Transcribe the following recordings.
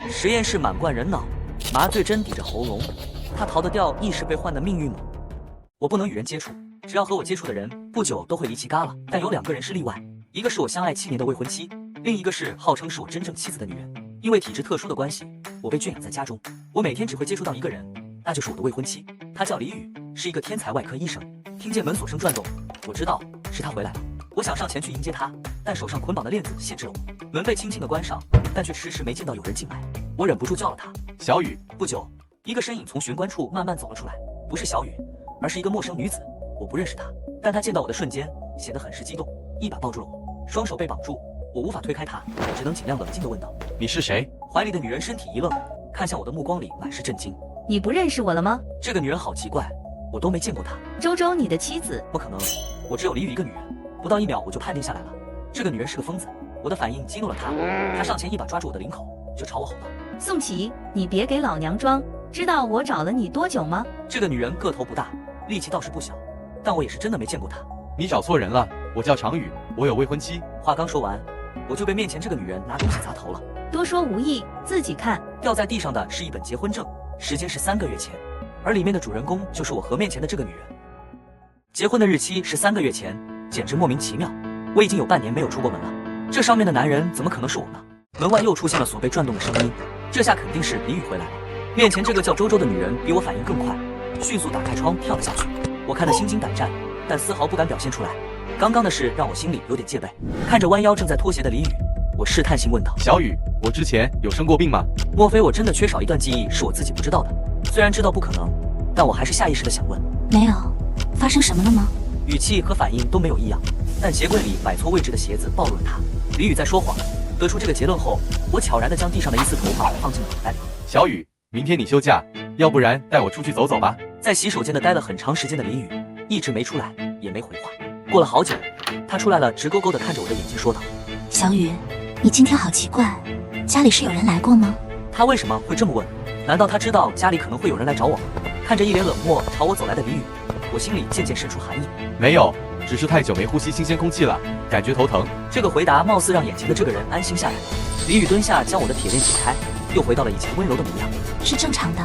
实验室满灌人脑，麻醉针抵着喉咙，他逃得掉意识被换的命运吗？我不能与人接触，只要和我接触的人，不久都会离奇旮旯。但有2个人是例外，一个是我相爱7年的未婚妻，另一个是号称是我真正妻子的女人。因为体质特殊的关系，我被圈养在家中，我每天只会接触到一个人，那就是我的未婚妻。她叫李雨，是一个天才外科医生。听见门锁声转动，我知道是她回来了。我想上前去迎接她，但手上捆绑的链子限制了我。门被轻轻地关上，但却迟迟没见到有人进来。我忍不住叫了她，小雨。不久，一个身影从玄关处慢慢走了出来，不是小雨，而是一个陌生女子。我不认识她，但她见到我的瞬间显得很是激动，一把抱住了我，双手被绑住，我无法推开她，只能尽量冷静地问道：你是谁？怀里的女人身体一愣，看向我的目光里满是震惊。你不认识我了吗？这个女人好奇怪，我都没见过她。周周，你的妻子？不可能，我只有李雨一个女人。不到1秒我就判定下来了，这个女人是个疯子。我的反应激怒了她，她上前一把抓住我的领口，就朝我吼道：宋琦，你别给老娘装！知道我找了你多久吗？这个女人个头不大，力气倒是不小，但我也是真的没见过她。你找错人了，我叫常宇，我有未婚妻。话刚说完，我就被面前这个女人拿东西砸头了。多说无益，自己看。掉在地上的是一本结婚证，时间是3个月前，而里面的主人公就是我和面前的这个女人。结婚的日期是3个月前，简直莫名其妙。我已经有半年没有出过门了，这上面的男人怎么可能是我呢？门外又出现了锁被转动的声音，这下肯定是李雨回来了。面前这个叫周周的女人比我反应更快，迅速打开窗跳了下去。我看得心惊胆战，但丝毫不敢表现出来。刚刚的事让我心里有点戒备。看着弯腰正在脱鞋的李雨，我试探性问道：小雨，我之前有生过病吗？莫非我真的缺少一段记忆是我自己不知道的？虽然知道不可能，但我还是下意识的想问。没有，发生什么了吗？语气和反应都没有异样，但鞋柜里摆错位置的鞋子暴露了他。李雨在说谎。得出这个结论后，我悄然地将地上的一丝头发放进了口袋里。小雨，明天你休假，要不然带我出去走走吧。在洗手间的待了很长时间的李雨一直没出来，也没回话。过了好久，他出来了，直勾勾地看着我的眼睛说道：小雨，你今天好奇怪，家里是有人来过吗？他为什么会这么问？难道他知道家里可能会有人来找我吗？看着一脸冷漠朝我走来的李雨，我心里渐渐渗出寒意。没有，只是太久没呼吸新鲜空气了，感觉头疼。这个回答貌似让眼前的这个人安心下来。李雨蹲下将我的铁链解开，又回到了以前温柔的模样。是正常的，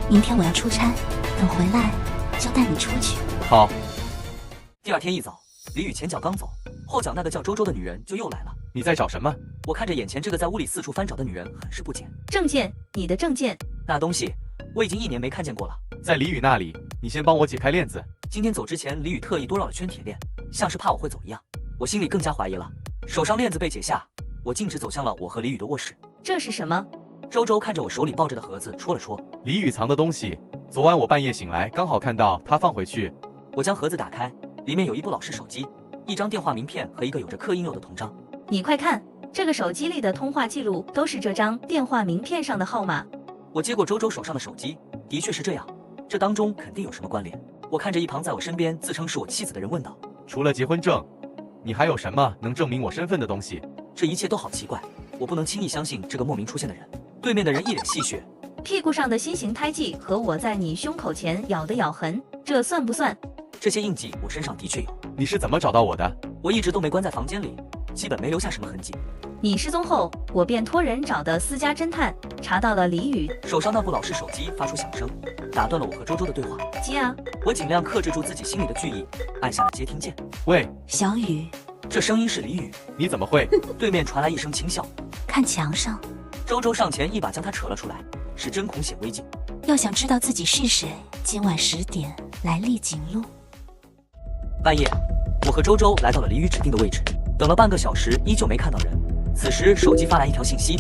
明天我要出差，等回来就带你出去。好。第2天一早，李雨前脚刚走，后脚那个叫周周的女人就又来了。你在找什么？我看着眼前这个在屋里四处翻找的女人，很是不解。证件，你的证件。那东西我已经1年没看见过了。在李雨那里，你先帮我解开链子。今天走之前，李雨特意多绕了圈铁链，像是怕我会走一样。我心里更加怀疑了。手上链子被解下，我径直走向了我和李雨的卧室。这是什么？周周看着我手里抱着的盒子，戳了戳。李雨藏的东西，昨晚我半夜醒来，刚好看到他放回去。我将盒子打开，里面有一部老式手机，一张电话名片和一个有着刻印有的铜章。你快看，这个手机里的通话记录都是这张电话名片上的号码。我接过周周手上的手机，的确是这样，这当中肯定有什么关联。我看着一旁在我身边自称是我妻子的人问道：除了结婚证，你还有什么能证明我身份的东西？这一切都好奇怪，我不能轻易相信这个莫名出现的人。对面的人一脸戏谑：屁股上的新型胎记和我在你胸口前咬的咬痕，这算不算？这些印记我身上的确有。你是怎么找到我的？我一直都没关在房间里，基本没留下什么痕迹。你失踪后，我便托人找的私家侦探查到了李雨手上那部老式手机发出响声，打断了我和周周的对话。接啊！我尽量克制住自己心里的惧意，按下了接听键。喂，小雨。这声音是李雨。你怎么会？对面传来一声轻笑。看墙上。周周上前一把将他扯了出来，是针孔显微镜。要想知道自己是谁，今晚10点来丽景路。半夜，我和周周来到了李雨指定的位置，等了半个小时，依旧没看到人。此时手机发来一条信息，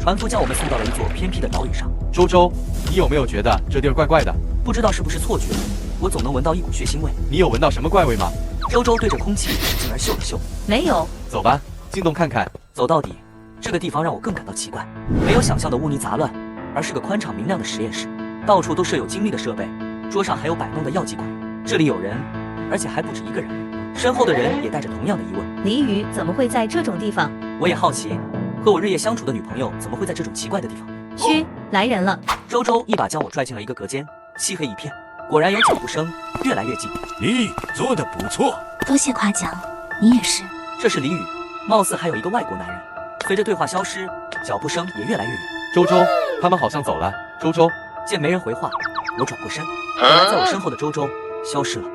船夫将我们送到了一座偏僻的岛屿上。周周，你有没有觉得这地儿怪怪的？不知道是不是错觉，我总能闻到一股血腥味。你有闻到什么怪味吗？周周对着空气使劲而嗅了嗅。没有。走吧，进洞看看。走到底，这个地方让我更感到奇怪，没有想象的污泥杂乱，而是个宽敞明亮的实验室，到处都设有精密的设备，桌上还有摆弄的药剂管。这里有人，而且还不止一个人。身后的人也带着同样的疑问：李雨怎么会在这种地方？我也好奇，和我日夜相处的女朋友怎么会在这种奇怪的地方？嘘，来人了！周周一把将我拽进了一个隔间，漆黑一片，果然有脚步声越来越近。你做得不错，多谢夸奖，你也是。这是李雨，貌似还有一个外国男人。随着对话消失，脚步声也越来越远。周周，他们好像走了。周周，见没人回话，我转过身，原来在我身后的周周消失了。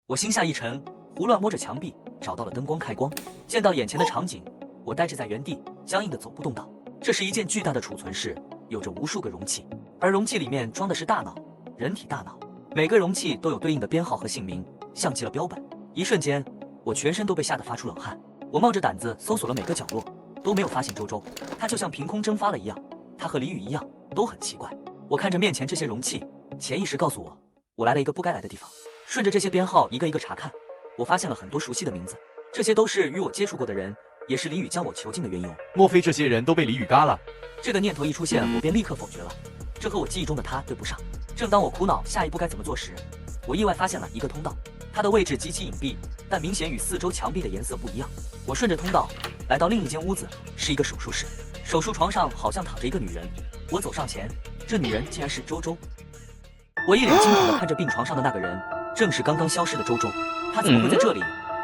我心下一沉，胡乱摸着墙壁，找到了灯光开光，见到眼前的场景，我呆滞在原地，僵硬的走不动道。这是一件巨大的储存室，有着无数个容器，而容器里面装的是大脑，人体大脑。每个容器都有对应的编号和姓名，像极了标本。一瞬间，我全身都被吓得发出冷汗。我冒着胆子搜索了每个角落，都没有发现周周。他就像凭空蒸发了一样，他和李宇一样，都很奇怪。我看着面前这些容器，潜意识告诉我，我来了一个不该来的地方。顺着这些编号一个一个查看，我发现了很多熟悉的名字，这些都是与我接触过的人，也是李宇将我囚禁的缘由。莫非这些人都被李宇嘎了？这个念头一出现，我便立刻否决了，这和我记忆中的他对不上。正当我苦恼下一步该怎么做时，我意外发现了一个通道，它的位置极其隐蔽，但明显与四周墙壁的颜色不一样。我顺着通道来到另一间屋子，是一个手术室，手术床上好像躺着一个女人。我走上前，这女人竟然是周周。我一脸惊恐地看着病床上的那个人，正是刚刚消失的周周。他怎么会在这里，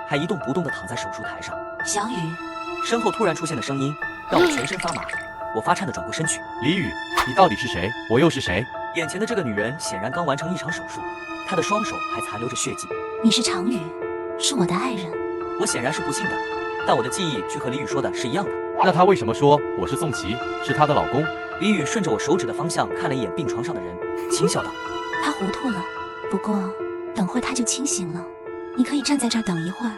还一动不动地躺在手术台上？小雨，身后突然出现的声音让我全身发麻，我发颤地转过身去。李宇，你到底是谁？我又是谁？眼前的这个女人显然刚完成一场手术，她的双手还残留着血迹。你是常宇，是我的爱人。我显然是不信的，但我的记忆却和李宇说的是一样的。那他为什么说我是宋琦，是他的老公？李宇顺着我手指的方向看了一眼病床上的人，轻笑道：他糊涂了，不过等会他就清醒了，你可以站在这儿等一会儿，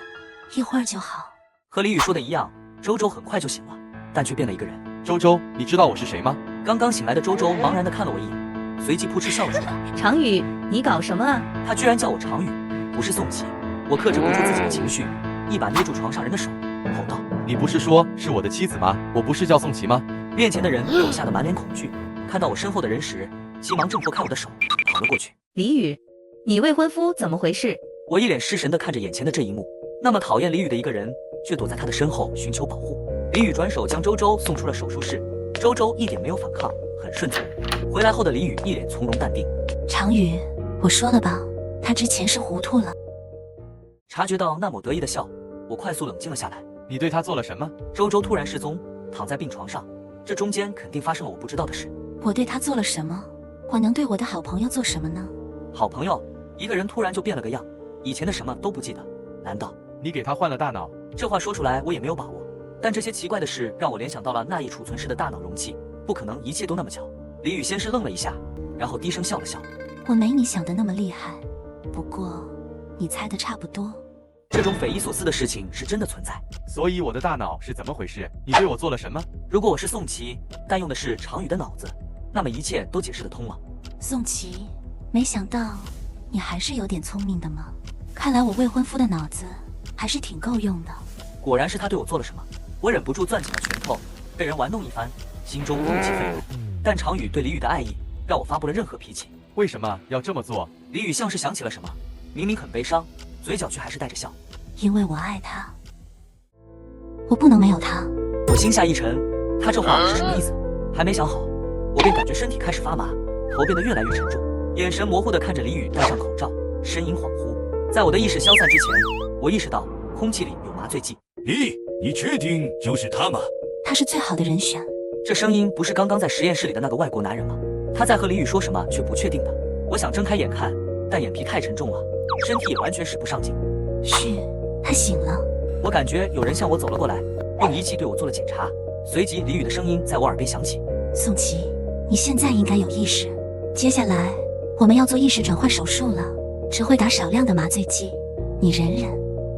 一会儿就好。和李宇说的一样，周周很快就醒了，但却变了一个人。周周，你知道我是谁吗？刚刚醒来的周周茫然地看了我一眼，随即扑哧笑了出来。常宇，你搞什么啊？他居然叫我常宇，不是宋琦。我克制不住自己的情绪，一把捏住床上人的手，吼道：你不是说是我的妻子吗？我不是叫宋琦吗？面前的人被我吓得满脸恐惧，看到我身后的人时，急忙挣脱开我的手，跑了过去。李宇，你未婚夫怎么回事？我一脸失神地看着眼前的这一幕，那么讨厌李宇的一个人，却躲在他的身后寻求保护。李宇转手将周周送出了手术室，周周一点没有反抗，很顺从。回来后的李宇一脸从容淡定。常宇，我说了吧，他之前是糊涂了。察觉到那抹得意的笑，我快速冷静了下来。你对他做了什么？周周突然失踪，躺在病床上，这中间肯定发生了我不知道的事。我对他做了什么？我能对我的好朋友做什么呢？好朋友，一个人突然就变了个样，以前的什么都不记得，难道你给他换了大脑？这话说出来我也没有把握，但这些奇怪的事让我联想到了那一储存室的大脑容器，不可能一切都那么巧。李宇先是愣了一下，然后低声笑了笑。我没你想的那么厉害，不过你猜的差不多。这种匪夷所思的事情是真的存在。所以我的大脑是怎么回事？你对我做了什么？如果我是宋琦，但用的是常宇的脑子，那么一切都解释得通了。宋琦，没想到你还是有点聪明的嘛。看来我未婚夫的脑子还是挺够用的。果然是他对我做了什么，我忍不住攥紧了拳头，被人玩弄一番，心中怒气沸腾。但常宇对李宇的爱意让我发不了任何脾气。为什么要这么做？李宇像是想起了什么，明明很悲伤，嘴角却还是带着笑。因为我爱他，我不能没有他。我心下一沉，他这话是什么意思？还没想好，我便感觉身体开始发麻，头变得越来越沉重，眼神模糊地看着李宇戴上口罩，身影恍惚。在我的意识消散之前，我意识到空气里有麻醉剂。咦，你确定就是他吗？他是最好的人选。这声音不是刚刚在实验室里的那个外国男人吗？他在和李宇说什么却不确定的。我想睁开眼看，但眼皮太沉重了，身体也完全使不上劲。是，他醒了。我感觉有人向我走了过来，用仪器对我做了检查。随即李宇的声音在我耳边响起：宋琦，你现在应该有意识。接下来我们要做意识转换手术了，只会打少量的麻醉剂，你忍忍。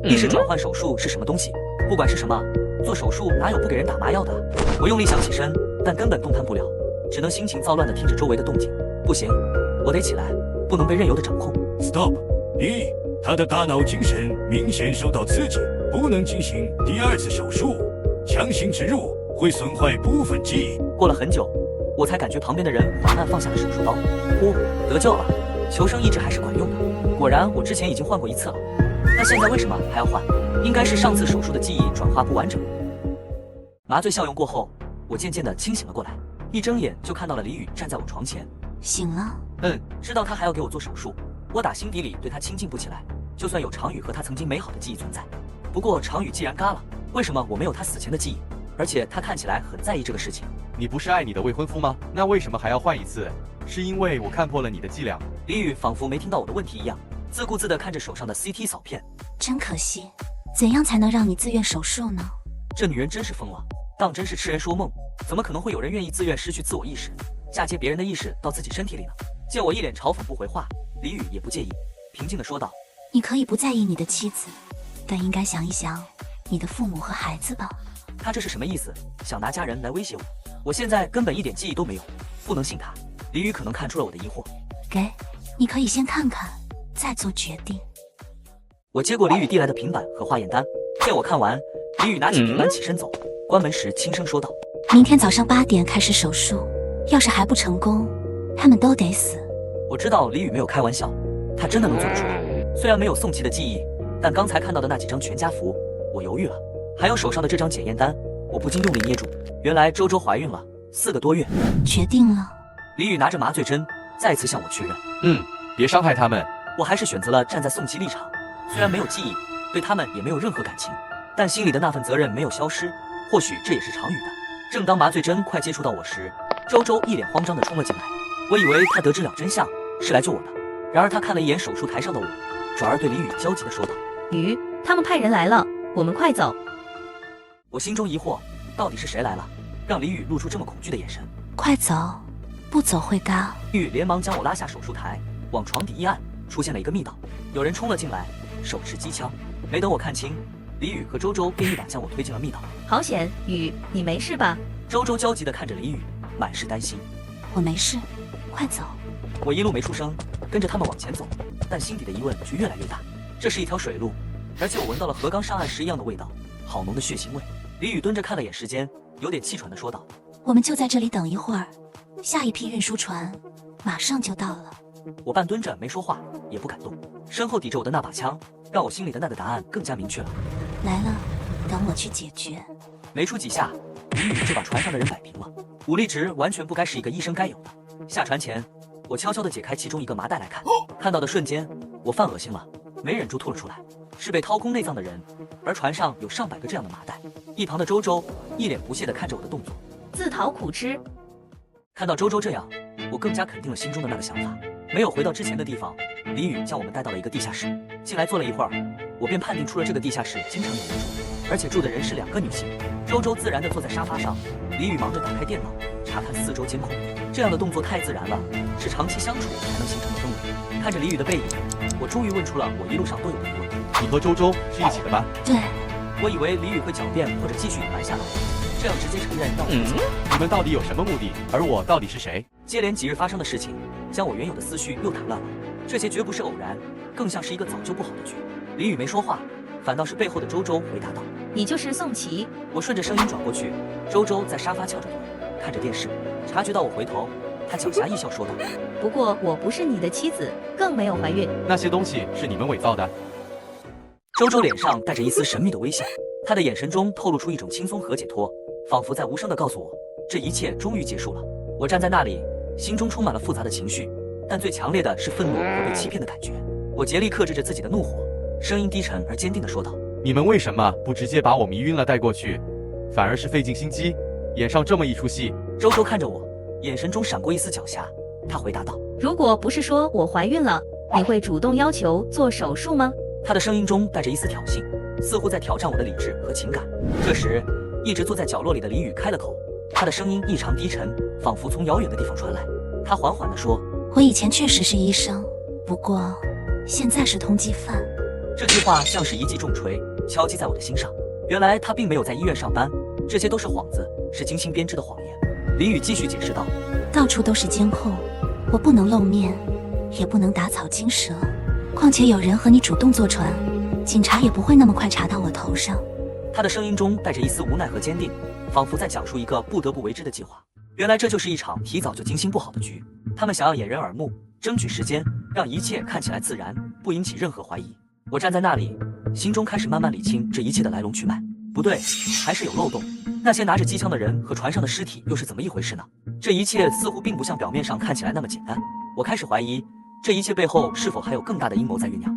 意识转换手术是什么东西？不管是什么，做手术哪有不给人打麻药的？我用力想起身，但根本动弹不了，只能心情躁乱地听着周围的动静。不行，我得起来，不能被任由的掌控。 Stop！ 他的大脑精神明显受到刺激，不能进行第二次手术。强行植入会损坏部分记忆。过了很久，我才感觉旁边的人缓慢放下了手术刀。呼，得救了！求生意志还是管用的。果然，我之前已经换过一次了，那现在为什么还要换？应该是上次手术的记忆转化不完整。麻醉效用过后，我渐渐地清醒了过来，一睁眼就看到了李宇站在我床前。醒了？知道他还要给我做手术，我打心底里对他亲近不起来。就算有常宇和他曾经美好的记忆存在，不过常宇既然嘎了，为什么我没有他死前的记忆？而且他看起来很在意这个事情。你不是爱你的未婚夫吗？那为什么还要换一次？是因为我看破了你的伎俩。李宇仿佛没听到我的问题一样，自顾自地看着手上的 CT 扫片。真可惜，怎样才能让你自愿手术呢？这女人真是疯了，当真是痴人说梦，怎么可能会有人愿意自愿失去自我意识，嫁接别人的意识到自己身体里呢？见我一脸嘲讽不回话，李宇也不介意，平静地说道：你可以不在意你的妻子，但应该想一想你的父母和孩子吧。他这是什么意思？想拿家人来威胁我？我现在根本一点记忆都没有，不能信他。李宇可能看出了我的疑惑，给，你可以先看看，再做决定。我接过李宇递来的平板和化验单，见我看完，李宇拿起平板起身走，关门时轻声说道：明天早上8点开始手术，要是还不成功，他们都得死。我知道李宇没有开玩笑，他真的能做得出来。虽然没有宋琦的记忆，但刚才看到的那几张全家福，我犹豫了。还有手上的这张检验单，我不禁用力捏住。原来周周怀孕了4个多月。决定了。李宇拿着麻醉针，再次向我确认。别伤害他们。我还是选择了站在宋琦立场，虽然没有记忆，对他们也没有任何感情，但心里的那份责任没有消失。或许这也是常语的。正当麻醉针快接触到我时，周周一脸慌张地冲了进来。我以为他得知了真相，是来救我的。然而他看了一眼手术台上的我，转而对李宇焦急地说道：宇，他们派人来了，我们快走。我心中疑惑，到底是谁来了，让李宇露出这么恐惧的眼神？快走，不走会嘎。李宇连忙将我拉下手术台，往床底一按，出现了一个密道，有人冲了进来，手持机枪。没等我看清，李宇和周周便一把将我推进了密道。好险，宇，你没事吧？周周焦急地看着李宇，满是担心。我没事，快走。我一路没出声，跟着他们往前走，但心底的疑问却越来越大。这是一条水路，而且我闻到了和刚上岸时一样的味道，好浓的血腥味。李宇蹲着看了眼时间，有点气喘地说道：我们就在这里等一会儿，下一批运输船马上就到了。我半蹲着没说话，也不敢动，身后抵着我的那把枪，让我心里的那个答案更加明确了。来了，等我去解决。没出几下，李宇就把船上的人摆平了，武力值完全不该是一个医生该有的。下船前，我悄悄地解开其中一个麻袋来看，看到的瞬间，我犯恶心了，没忍住吐了出来。是被掏空内脏的人，而船上有上百个这样的麻袋。一旁的周周一脸不屑地看着我的动作，自讨苦吃。看到周周这样，我更加肯定了心中的那个想法。没有回到之前的地方，李宇将我们带到了一个地下室。进来坐了一会儿，我便判定出了这个地下室经常有人住，而且住的人是2个女性。周周自然地坐在沙发上，李宇忙着打开电脑查看4周监控。这样的动作太自然了，是长期相处才能形成的氛围。看着李宇的背影，我终于问出了我一路上都有的疑问：你和周周是一起的吧？对，我以为李宇会狡辩或者继续隐瞒下来，这样直接承认让我走。你们到底有什么目的？而我到底是谁？接连几日发生的事情，将我原有的思绪又打乱了。这些绝不是偶然，更像是一个早就布好的局。李宇没说话，反倒是背后的周周回答道：你就是宋琦。我顺着声音转过去，周周在沙发翘着腿看着电视，察觉到我回头，他狡黠一笑说道：不过我不是你的妻子，更没有怀孕。那些东西是你们伪造的。周周脸上带着一丝神秘的微笑，他的眼神中透露出一种轻松和解脱，仿佛在无声地告诉我，这一切终于结束了。我站在那里，心中充满了复杂的情绪，但最强烈的是愤怒和被欺骗的感觉。我竭力克制着自己的怒火，声音低沉而坚定地说道：你们为什么不直接把我迷晕了带过去，反而是费尽心机演上这么一出戏？周周看着我，眼神中闪过一丝狡黠，他回答道：如果不是说我怀孕了，你会主动要求做手术吗？他的声音中带着一丝挑衅，似乎在挑战我的理智和情感。这时，一直坐在角落里的李宇开了口，他的声音异常低沉，仿佛从遥远的地方传来。他缓缓地说：我以前确实是医生，不过现在是通缉犯。这句话像是一记重锤，敲击在我的心上。原来他并没有在医院上班，这些都是幌子，是精心编织的谎言。李宇继续解释道：到处都是监控，我不能露面，也不能打草惊蛇。况且有人和你主动坐船，警察也不会那么快查到我头上。他的声音中带着一丝无奈和坚定，仿佛在讲述一个不得不为之的计划。原来这就是一场提早就精心布好的局，他们想要掩人耳目，争取时间，让一切看起来自然，不引起任何怀疑。我站在那里，心中开始慢慢理清这一切的来龙去脉。不对，还是有漏洞。那些拿着机枪的人和船上的尸体又是怎么一回事呢？这一切似乎并不像表面上看起来那么简单。我开始怀疑，这一切背后是否还有更大的阴谋在酝酿？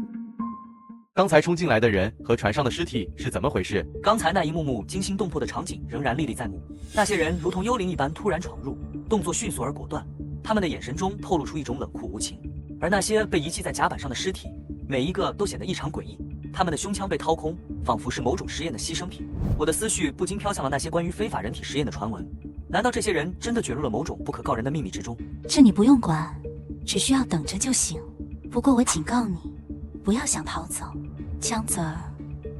刚才冲进来的人和船上的尸体是怎么回事？刚才那一幕幕惊心动魄的场景仍然历历在目。那些人如同幽灵一般突然闯入，动作迅速而果断，他们的眼神中透露出一种冷酷无情。而那些被遗弃在甲板上的尸体，每一个都显得异常诡异。他们的胸腔被掏空，仿佛是某种实验的牺牲品。我的思绪不禁飘向了那些关于非法人体实验的传闻。难道这些人真的卷入了某种不可告人的秘密之中？这你不用管，只需要等着就行。不过我警告你，不要想逃走，枪子儿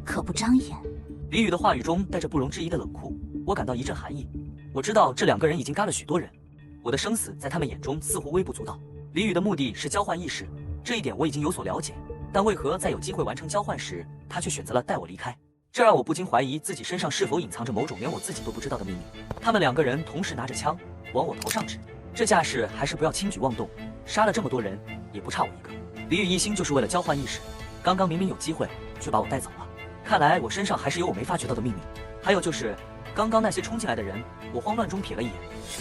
可不长眼。李宇的话语中带着不容置疑的冷酷，我感到一阵寒意。我知道这两个人已经嘎了许多人，我的生死在他们眼中似乎微不足道。李宇的目的是交换意识，这一点我已经有所了解，但为何在有机会完成交换时，他却选择了带我离开？这让我不禁怀疑自己身上是否隐藏着某种连我自己都不知道的秘密。他们两个人同时拿着枪往我头上指，这架势还是不要轻举妄动，杀了这么多人也不差我一个。李宇一心就是为了交换意识，刚刚明明有机会，却把我带走了。看来我身上还是有我没发觉到的秘密。还有就是刚刚那些冲进来的人，我慌乱中瞥了一眼，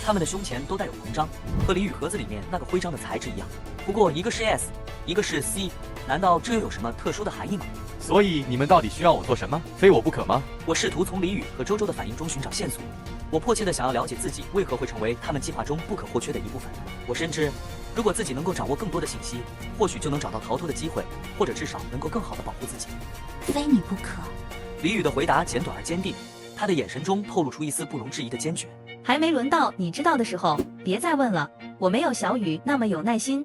他们的胸前都带有铜章，和李宇盒子里面那个徽章的材质一样。不过一个是 S， 一个是 C， 难道这又有什么特殊的含义吗？所以你们到底需要我做什么？非我不可吗？我试图从李宇和周周的反应中寻找线索，我迫切地想要了解自己为何会成为他们计划中不可或缺的一部分。我深知，如果自己能够掌握更多的信息，或许就能找到逃脱的机会，或者至少能够更好地保护自己。非你不可。李宇的回答简短而坚定，他的眼神中透露出一丝不容置疑的坚决。还没轮到你知道的时候，别再问了，我没有小雨那么有耐心。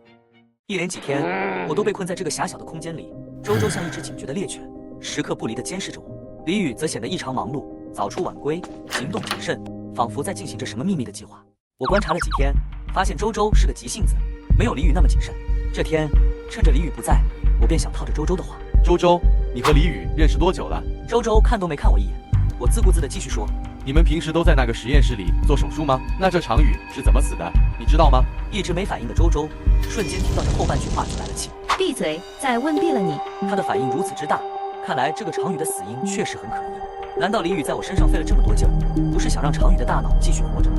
一连几天，我都被困在这个狭小的空间里。周周像一只警觉的猎犬，时刻不离地监视着我。李宇则显得异常忙碌，早出晚归，行动谨慎，仿佛在进行着什么秘密的计划。我观察了几天，发现周周是个急性子，没有李宇那么谨慎。这天，趁着李宇不在，我便想套着周周的话。周周，你和李宇认识多久了？周周看都没看我一眼，我自顾自地继续说。你们平时都在那个实验室里做手术吗？那这常宇是怎么死的？你知道吗？一直没反应的周周，瞬间听到这后半句话就来了气。闭嘴，再问毙了你！他的反应如此之大，看来这个常宇的死因确实很可疑。难道李宇在我身上费了这么多劲儿，不是想让常宇的大脑继续活着，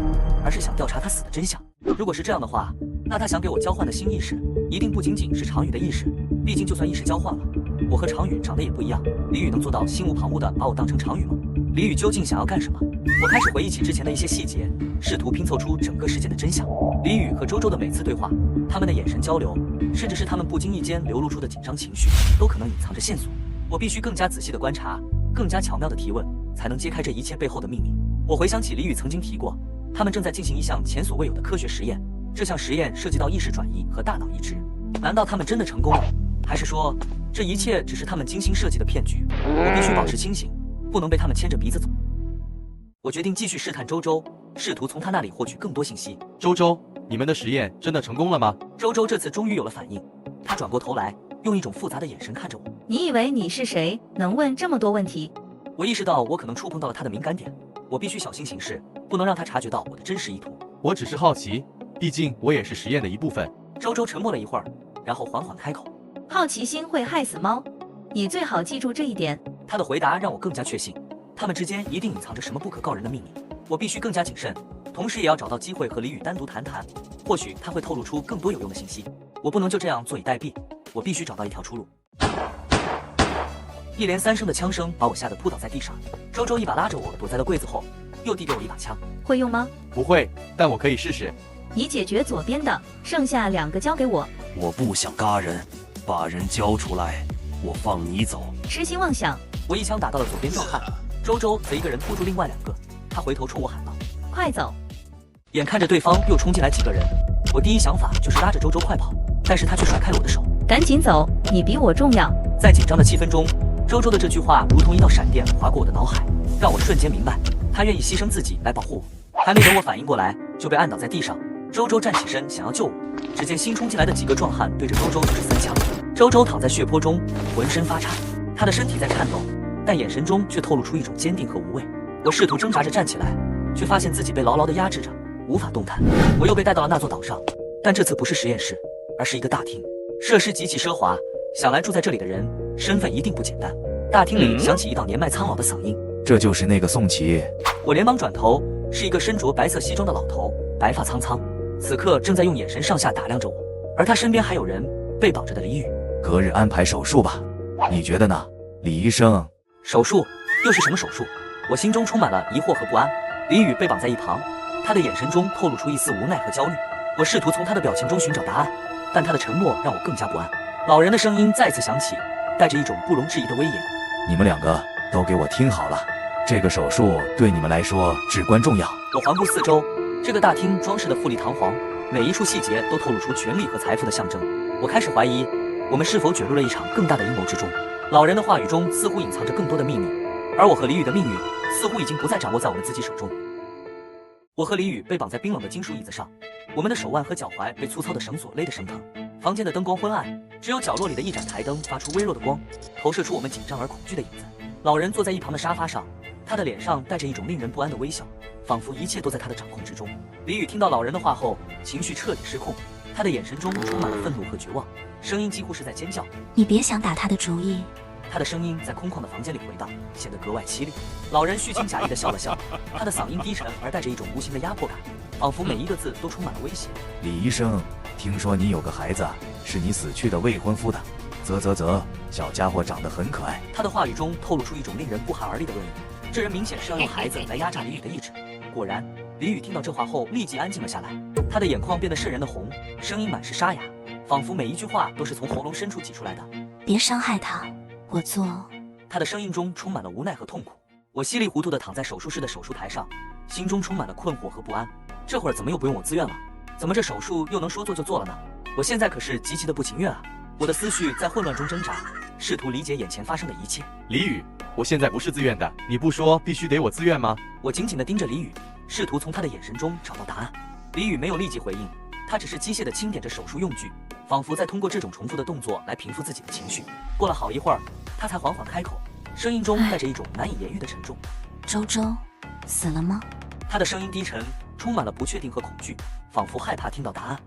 而是想调查他死的真相？如果是这样的话，那他想给我交换的新意识，一定不仅仅是常宇的意识。毕竟就算意识交换了，我和常宇长得也不一样。李宇能做到心无旁骛地把我当成常宇吗？李宇究竟想要干什么？我开始回忆起之前的一些细节，试图拼凑出整个事件的真相。李宇和周周的每次对话，他们的眼神交流，甚至是他们不经意间流露出的紧张情绪，都可能隐藏着线索。我必须更加仔细地观察，更加巧妙地提问，才能揭开这一切背后的秘密。我回想起李宇曾经提过，他们正在进行一项前所未有的科学实验，这项实验涉及到意识转移和大脑移植。难道他们真的成功了？还是说，这一切只是他们精心设计的骗局？我必须保持清醒，不能被他们牵着鼻子走。我决定继续试探周周，试图从他那里获取更多信息。周周，你们的实验真的成功了吗？周周这次终于有了反应，他转过头来，用一种复杂的眼神看着我。你以为你是谁，能问这么多问题？我意识到我可能触碰到了他的敏感点，我必须小心行事，不能让他察觉到我的真实意图。我只是好奇，毕竟我也是实验的一部分。周周沉默了一会儿，然后缓缓开口。好奇心会害死猫，你最好记住这一点。他的回答让我更加确信，他们之间一定隐藏着什么不可告人的秘密。我必须更加谨慎，同时也要找到机会和李宇单独谈谈，或许他会透露出更多有用的信息。我不能就这样坐以待毙，我必须找到一条出路。一连三声的枪声把我吓得扑倒在地上，周周一把拉着我躲在了柜子后，又递给我一把枪。会用吗？不会，但我可以试试。你解决左边的，剩下2个交给我。我不想嘎人，把人交出来，我放你走。痴心妄想！我一枪打到了左边壮汉，周周则一个人拖住另外2个，他回头冲我喊道：“快走！”眼看着对方又冲进来几个人，我第一想法就是拉着周周快跑，但是他却甩开了我的手。赶紧走，你比我重要。在紧张的气氛中，周周的这句话如同一道闪电划过我的脑海，让我瞬间明白，他愿意牺牲自己来保护我。还没等我反应过来，就被按倒在地上。周周站起身想要救我，只见新冲进来的几个壮汉对着周周就是3枪。周周躺在血泊中，浑身发颤，他的身体在颤抖，但眼神中却透露出一种坚定和无畏。我试图挣扎着站起来，却发现自己被牢牢地压制着，无法动弹。我又被带到了那座岛上，但这次不是实验室，而是一个大厅，设施极其奢华，想来住在这里的人身份一定不简单。大厅里响起一道年迈苍老的嗓音：“这就是那个宋琦。”我连忙转头，是一个身着白色西装的老头，白发苍苍，此刻正在用眼神上下打量着我，而他身边还有人，被绑着的李宇。隔日安排手术吧。你觉得呢，李医生？手术又是什么手术？我心中充满了疑惑和不安。李宇被绑在一旁，他的眼神中透露出一丝无奈和焦虑。我试图从他的表情中寻找答案，但他的沉默让我更加不安。老人的声音再次响起，带着一种不容置疑的威严。你们两个都给我听好了，这个手术对你们来说至关重要。我环顾四周，这个大厅装饰的富丽堂皇，每一处细节都透露出权力和财富的象征。我开始怀疑，我们是否卷入了一场更大的阴谋之中。老人的话语中似乎隐藏着更多的秘密，而我和李宇的命运似乎已经不再掌握在我们自己手中。我和李宇被绑在冰冷的金属椅子上，我们的手腕和脚踝被粗糙的绳索勒得生疼。房间的灯光昏暗，只有角落里的一盏台灯发出微弱的光，投射出我们紧张而恐惧的影子。老人坐在一旁的沙发上，他的脸上带着一种令人不安的微笑，仿佛一切都在他的掌控之中。李宇听到老人的话后，情绪彻底失控，他的眼神中充满了愤怒和绝望，声音几乎是在尖叫。你别想打他的主意。他的声音在空旷的房间里回荡，显得格外凄厉。老人虚情假意地笑了笑，他的嗓音低沉而带着一种无形的压迫感，仿佛每一个字都充满了威胁。李医生，听说你有个孩子是你死去的未婚夫的，小家伙长得很可爱。他的话语中透露出一种令人不寒而栗的恶意，这人明显是要用孩子来压榨李宇的意志。果然，李宇听到这话后立即安静了下来，他的眼眶变得渗人的红，声音满是沙哑，仿佛每一句话都是从喉咙深处挤出来的。别伤害他，我做。他的声音中充满了无奈和痛苦。我稀里糊涂地躺在手术室的手术台上，心中充满了困惑和不安。这会儿怎么又不用我自愿了？怎么这手术又能说做就做了呢？我现在可是极其的不情愿啊！我的思绪在混乱中挣扎，试图理解眼前发生的一切。李宇，我现在不是自愿的，你不说必须得我自愿吗？我紧紧地盯着李宇，试图从他的眼神中找到答案。李宇没有立即回应，他只是机械地轻点着手术用具，仿佛在通过这种重复的动作来平复自己的情绪。过了好一会儿，他才缓缓开口，声音中带着一种难以言喻的沉重。周周死了吗？他的声音低沉，充满了不确定和恐惧，仿佛害怕听到答案。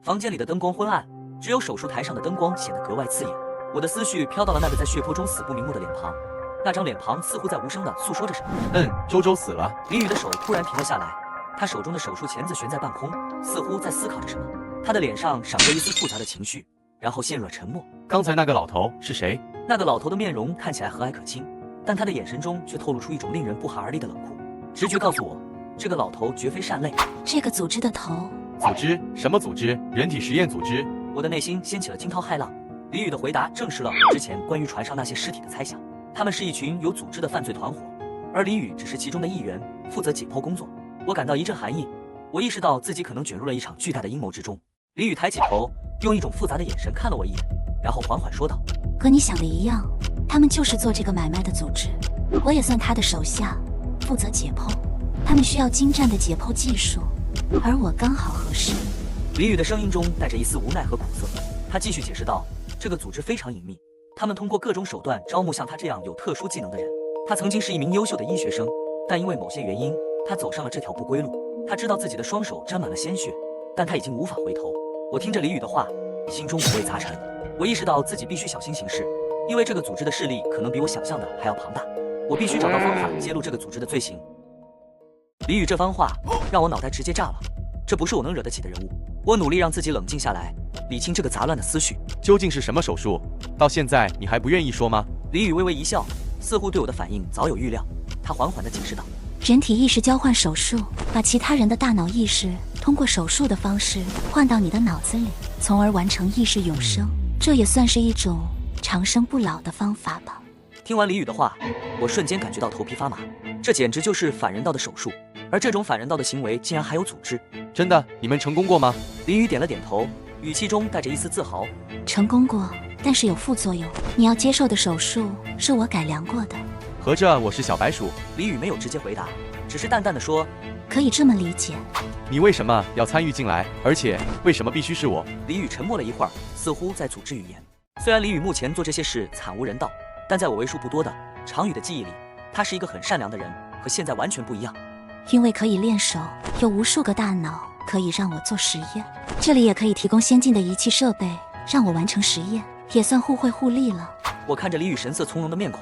房间里的灯光昏暗，只有手术台上的灯光显得格外刺眼。我的思绪飘到了那个在血泊中死不瞑目的脸庞，那张脸庞似乎在无声地诉说着什么。周周死了。李宇的手突然停了下来，他手中的手术钳子悬在半空，似乎在思考着什么。他的脸上闪过一丝复杂的情绪，然后陷入了沉默。刚才那个老头是谁？那个老头的面容看起来和蔼可亲，但他的眼神中却透露出一种令人不寒而栗的冷酷。直觉告诉我，这个老头绝非善类。这个组织的头。组织？什么组织？人体实验组织？我的内心掀起了惊涛骇浪。李宇的回答证实了我之前关于船上那些尸体的猜想，他们是一群有组织的犯罪团伙，而李宇只是其中的一员，负责解剖工作。我感到一阵寒意，我意识到自己可能卷入了一场巨大的阴谋之中。李宇抬起头，用一种复杂的眼神看了我一眼，然后缓缓说道：和你想的一样，他们就是做这个买卖的组织，我也算他的手下，负责解剖。他们需要精湛的解剖技术，而我刚好合适。李宇的声音中带着一丝无奈和苦涩，他继续解释道：这个组织非常隐秘，他们通过各种手段招募像他这样有特殊技能的人。他曾经是一名优秀的医学生，但因为某些原因，他走上了这条不归路。他知道自己的双手沾满了鲜血，但他已经无法回头。我听着李宇的话，心中五味杂陈。我意识到自己必须小心行事，因为这个组织的势力可能比我想象的还要庞大。我必须找到方法揭露这个组织的罪行。李宇这番话让我脑袋直接炸了，这不是我能惹得起的人物。我努力让自己冷静下来，理清这个杂乱的思绪。究竟是什么手术？到现在你还不愿意说吗？李宇微微一笑，似乎对我的反应早有预料。他缓缓地解释道：人体意识交换手术，把其他人的大脑意识通过手术的方式换到你的脑子里，从而完成意识永生。这也算是一种长生不老的方法吧。听完李宇的话，我瞬间感觉到头皮发麻，这简直就是反人道的手术，而这种反人道的行为竟然还有组织。真的？你们成功过吗？李宇点了点头，语气中带着一丝自豪。成功过，但是有副作用。你要接受的手术是我改良过的。合着我是小白鼠？李宇没有直接回答，只是淡淡的说：可以这么理解。你为什么要参与进来？而且为什么必须是我？李宇沉默了一会儿，似乎在组织语言。虽然李宇目前做这些事惨无人道，但在我为数不多的长宇的记忆里，他是一个很善良的人，和现在完全不一样。因为可以练手，有无数个大脑可以让我做实验，这里也可以提供先进的仪器设备让我完成实验，也算互惠互利了。我看着李宇神色从容的面孔，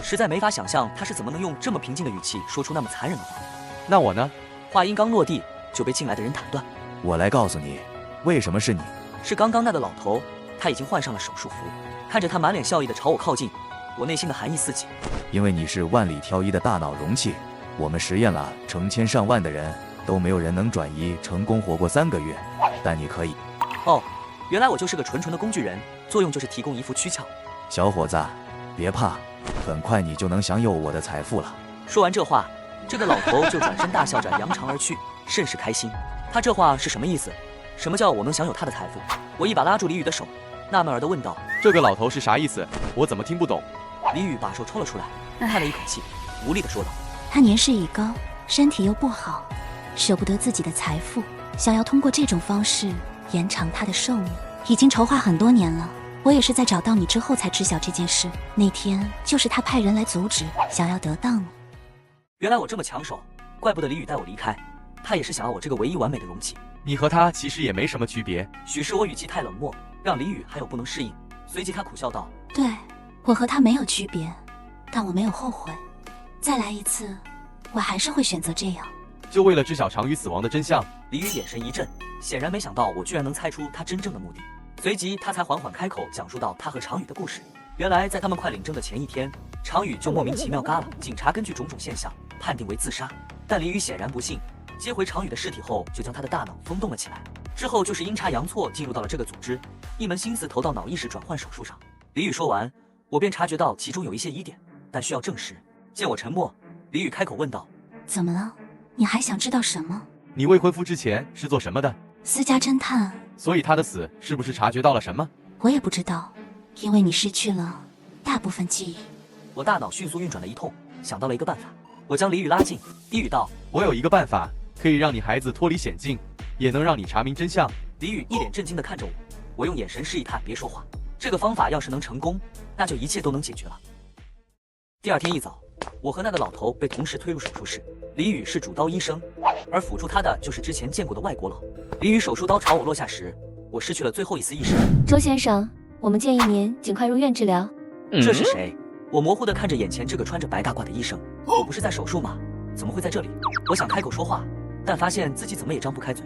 实在没法想象他是怎么能用这么平静的语气说出那么残忍的话。那我呢？话音刚落地就被进来的人打断。我来告诉你，为什么是你？是刚刚那个老头，他已经换上了手术服。看着他满脸笑意的朝我靠近，我内心的寒意四起。因为你是万里挑一的大脑容器，我们实验了成千上万的人，都没有人能转移成功活过3个月，但你可以。哦，原来我就是个纯纯的工具人，作用就是提供一副躯壳。小伙子，别怕，很快你就能享有我的财富了。说完这话，这个老头就转身大笑着扬长而去，甚是开心。他这话是什么意思？什么叫我能享有他的财富？我一把拉住李宇的手，纳闷儿地问道：“这个老头是啥意思？我怎么听不懂？”李宇把手抽了出来，叹了一口气，无力地说道：“他年事已高，身体又不好，舍不得自己的财富，想要通过这种方式延长他的寿命，已经筹划很多年了。我也是在找到你之后才知晓这件事。那天就是他派人来阻止，想要得当你。原来我这么抢手，怪不得李宇带我离开，他也是想要我这个唯一完美的容器。你和他其实也没什么区别。”许是我语气太冷漠，让李宇还有不能适应。随即他苦笑道：“对，我和他没有区别，但我没有后悔。再来一次，我还是会选择这样。”就为了知晓常宇死亡的真相。李宇眼神一震，显然没想到我居然能猜出他真正的目的。随即他才缓缓开口讲述到他和常宇的故事。原来在他们快领证的前一天，常宇就莫名其妙嘎了。警察根据种种现象判定为自杀，但李宇显然不信，接回常宇的尸体后就将他的大脑封冻了起来。之后就是阴差阳错进入到了这个组织，一门心思投到脑意识转换手术上。李宇说完，我便察觉到其中有一些疑点，但需要证实。见我沉默，李宇开口问道：“怎么了？你还想知道什么？”你未婚夫之前是做什么的？私家侦探。所以他的死是不是察觉到了什么？我也不知道，因为你失去了大部分记忆。我大脑迅速运转了一通，想到了一个办法。我将李宇拉近，低语道：“我有一个办法，可以让你孩子脱离险境，也能让你查明真相。”李宇一脸震惊地看着我，我用眼神示意他别说话。这个方法要是能成功，那就一切都能解决了。第二天一早，我和那个老头被同时推入手术室。李宇是主刀医生，而辅助他的就是之前见过的外国佬。李宇手术刀朝我落下时，我失去了最后一丝意识。周先生，我们建议您尽快入院治疗。这是谁？我模糊地看着眼前这个穿着白大褂的医生。我不是在手术吗？怎么会在这里？我想开口说话，但发现自己怎么也张不开嘴。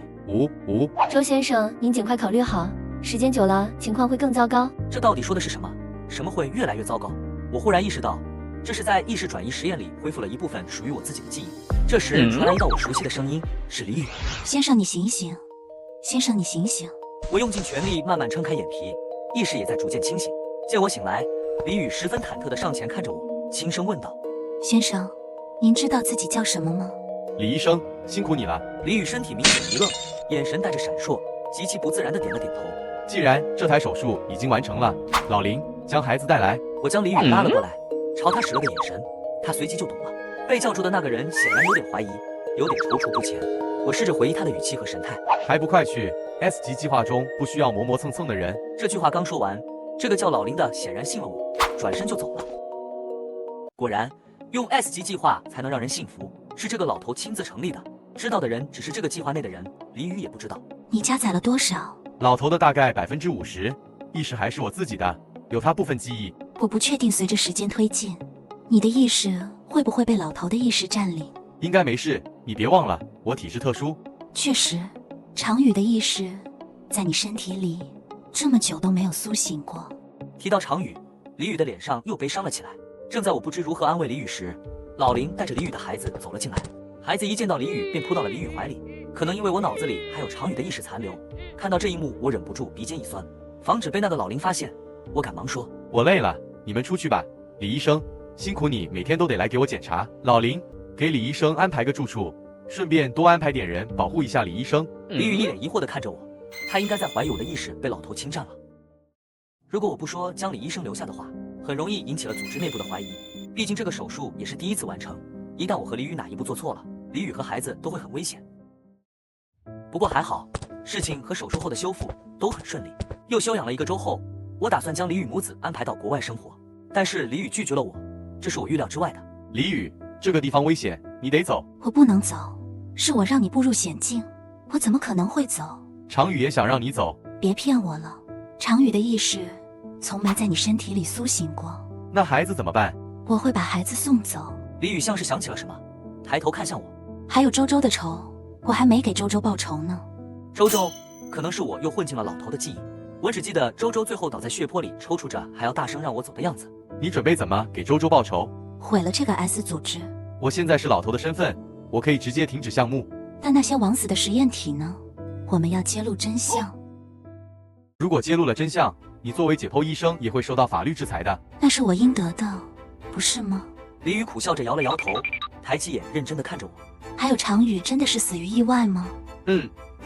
周先生，您尽快考虑好，时间久了情况会更糟糕。这到底说的是什么？什么会越来越糟糕？我忽然意识到，这是在意识转移实验里恢复了一部分属于我自己的记忆。这时传来一道我熟悉的声音，是李宇。先生，你醒醒！先生，你醒醒！我用尽全力慢慢撑开眼皮，意识也在逐渐清醒。见我醒来，李宇十分忐忑地上前看着我，轻声问道：“先生，您知道自己叫什么吗？”李医生，辛苦你了。李宇身体明显一愣，眼神带着闪烁，极其不自然地点了点头。既然这台手术已经完成了，老林，将孩子带来。我将李宇拉了过来，朝他使了个眼神，他随即就懂了。被叫住的那个人显然有点怀疑，有点踌躇不前。我试着回忆他的语气和神态。还不快去 S 级计划中不需要磨磨蹭蹭的人。这句话刚说完，这个叫老林的显然信了我，转身就走了。果然，用 S 级计划才能让人信服，是这个老头亲自成立的。知道的人只是这个计划内的人，李宇也不知道。你加载了多少？老头的大概50%，意识还是我自己的，有他部分记忆。我不确定随着时间推进，你的意识会不会被老头的意识占领？应该没事，你别忘了，我体质特殊。确实，常宇的意识在你身体里这么久都没有苏醒过。提到常宇，李宇的脸上又悲伤了起来。正在我不知如何安慰李宇时，老林带着李宇的孩子走了进来。孩子一见到李宇便扑到了李宇怀里，可能因为我脑子里还有常宇的意识残留，看到这一幕我忍不住鼻尖一酸，防止被那个老林发现，我赶忙说：“我累了，你们出去吧。李医生，辛苦你每天都得来给我检查。老林，给李医生安排个住处，顺便多安排点人保护一下李医生。”李宇一脸疑惑地看着我，他应该在怀疑我的意识被老头侵占了。如果我不说将李医生留下的话，很容易引起了组织内部的怀疑。毕竟这个手术也是第一次完成，一旦我和李宇哪一步做错了，李宇和孩子都会很危险。不过还好，事情和手术后的修复都很顺利。又休养了1个周后，我打算将李宇母子安排到国外生活，但是李宇拒绝了我，这是我预料之外的。李宇，这个地方危险，你得走。我不能走，是我让你步入险境，我怎么可能会走？常宇也想让你走。别骗我了，常宇的意识从没在你身体里苏醒过。那孩子怎么办？我会把孩子送走。李宇像是想起了什么，抬头看向我。还有周周的仇，我还没给周周报仇呢。周周，可能是我又混进了老头的记忆。我只记得周周最后倒在血泊里抽搐着，还要大声让我走的样子。你准备怎么给周周报仇？毁了这个 S 组织。我现在是老头的身份，我可以直接停止项目。但那些枉死的实验体呢？我们要揭露真相。如果揭露了真相，你作为解剖医生也会受到法律制裁的。那是我应得的，不是吗？李宇苦笑着摇了摇头，抬起眼认真地看着我。还有常宇真的是死于意外吗？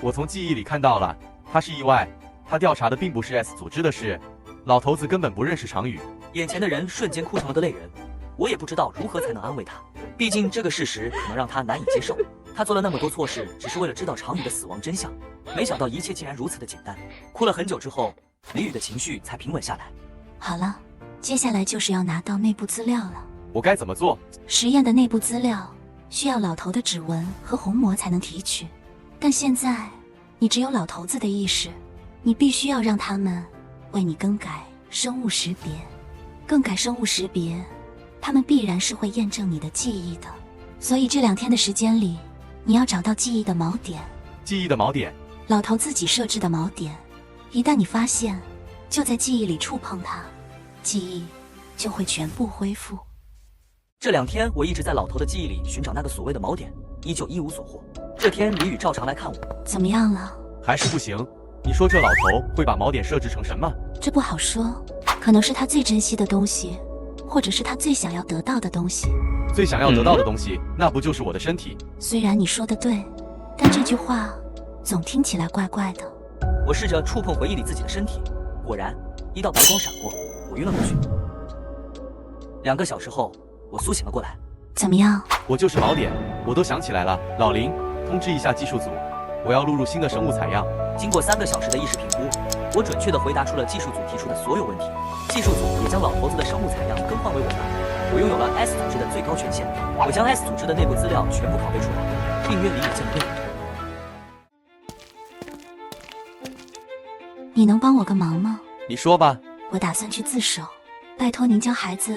我从记忆里看到了，他是意外。他调查的并不是 S 组织的事，老头子根本不认识常宇。眼前的人瞬间哭成了个泪人，我也不知道如何才能安慰他，毕竟这个事实可能让他难以接受。他做了那么多错事，只是为了知道常宇的死亡真相，没想到一切竟然如此的简单。哭了很久之后，李宇的情绪才平稳下来。好了，接下来就是要拿到内部资料了。我该怎么做？实验的内部资料需要老头的指纹和虹膜才能提取，但现在你只有老头子的意识，你必须要让他们为你更改生物识别。更改生物识别，他们必然是会验证你的记忆的。所以这2天的时间里，你要找到记忆的锚点。记忆的锚点？老头自己设置的锚点，一旦你发现，就在记忆里触碰它，记忆就会全部恢复。这2天我一直在老头的记忆里寻找那个所谓的锚点，依旧一无所获。这天李宇照常来看我。怎么样了？还是不行。你说这老头会把锚点设置成什么？这不好说，可能是他最珍惜的东西，或者是他最想要得到的东西。最想要得到的东西，那不就是我的身体？虽然你说的对，但这句话总听起来怪怪的。我试着触碰回忆里自己的身体，果然一道白光闪过，我晕了过去。2个小时后，我苏醒了过来。怎么样？我就是锚点，我都想起来了。老林，通知一下技术组，我要录入新的生物采样。经过3个小时的意识评估，我准确地回答出了技术组提出的所有问题。技术组也将老头子的生物采样更换为我的。我拥有了 S 组织的最高权限，我将 S 组织的内部资料全部拷贝出来，并约李宇见面。你能帮我个忙吗？你说吧。我打算去自首，拜托您将孩子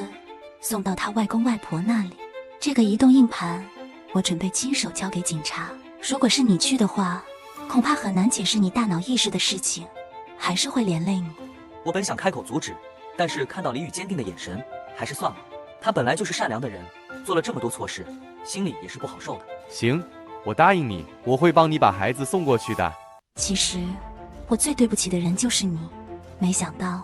送到他外公外婆那里。这个移动硬盘，我准备亲手交给警察。如果是你去的话，恐怕很难解释你大脑意识的事情，还是会连累你。我本想开口阻止，但是看到李宇坚定的眼神，还是算了。他本来就是善良的人，做了这么多错事，心里也是不好受的。行，我答应你，我会帮你把孩子送过去的。其实，我最对不起的人就是你，没想到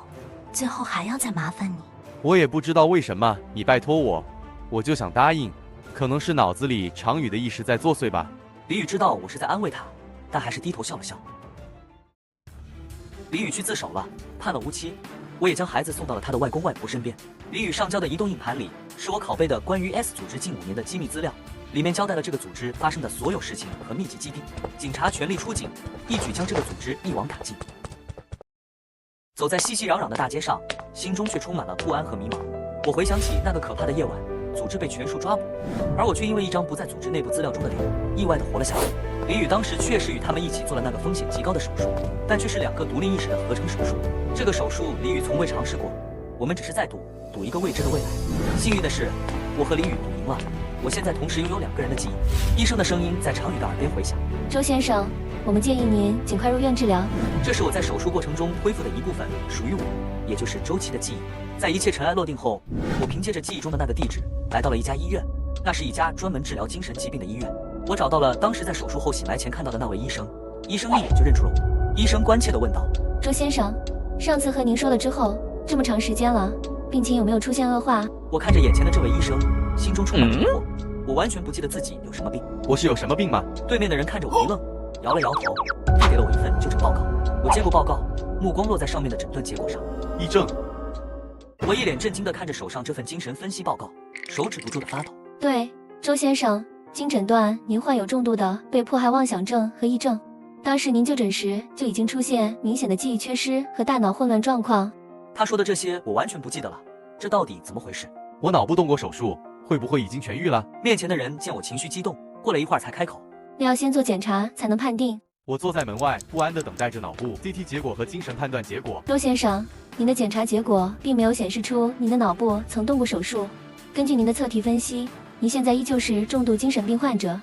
最后还要再麻烦你。我也不知道为什么你拜托我，我就想答应，可能是脑子里常宇的意识在作祟吧。李宇知道我是在安慰他，但还是低头笑了笑。李宇去自首了，判了无期。我也将孩子送到了他的外公外婆身边。李宇上交的移动硬盘里是我拷贝的关于 S 组织近5年的机密资料，里面交代了这个组织发生的所有事情和秘籍基地。警察全力出警，一举将这个组织一网打尽。走在熙熙攘攘的大街上，心中却充满了不安和迷茫。我回想起那个可怕的夜晚，组织被全数抓捕，而我却因为一张不在组织内部资料中的脸，意外地活了下来。李宇当时确实与他们一起做了那个风险极高的手术，但却是2个独立意识的合成手术。这个手术李宇从未尝试过，我们只是在赌一个未知的未来。幸运的是，我和李宇赌赢了。我现在同时拥有2个人的记忆。医生的声音在常宇的耳边回响：“周先生，我们建议您尽快入院治疗。”这是我在手术过程中恢复的一部分，属于我，也就是周琦的记忆。在一切尘埃落定后，我凭借着记忆中的那个地址，来到了一家医院。那是一家专门治疗精神疾病的医院。我找到了当时在手术后醒来前看到的那位医生，医生一眼就认出了我。医生关切地问道：“周先生，上次和您说了之后，这么长时间了，病情有没有出现恶化？”我看着眼前的这位医生，心中充满疑惑。我完全不记得自己有什么病。我是有什么病吗？对面的人看着我一愣，摇了摇头，递给了我一份就诊报告。我接过报告，目光落在上面的诊断结果上。癔症。我一脸震惊地看着手上这份精神分析报告，手指不住地发抖。对，周先生，经诊断您患有重度的被迫害妄想症和癔症。当时您就诊时就已经出现明显的记忆缺失和大脑混乱状况。他说的这些我完全不记得了，这到底怎么回事？我脑部动过手术，会不会已经痊愈了？面前的人见我情绪激动，过了一会儿才开口：“那要先做检查才能判定。”我坐在门外，不安地等待着脑部 CT 结果和精神判断结果。周先生，您的检查结果并没有显示出您的脑部曾动过手术。根据您的测体分析，您现在依旧是重度精神病患者。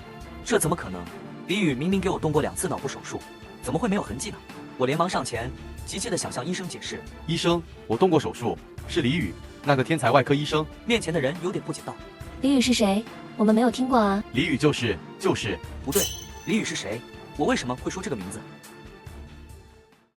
这怎么可能？李宇明明给我动过2次脑部手术，怎么会没有痕迹呢？我连忙上前，急切地想向医生解释。医生，我动过手术，是李宇，那个天才外科医生。面前的人有点不解道：李宇是谁？我们没有听过啊。李宇就是。不对，李宇是谁？我为什么会说这个名字？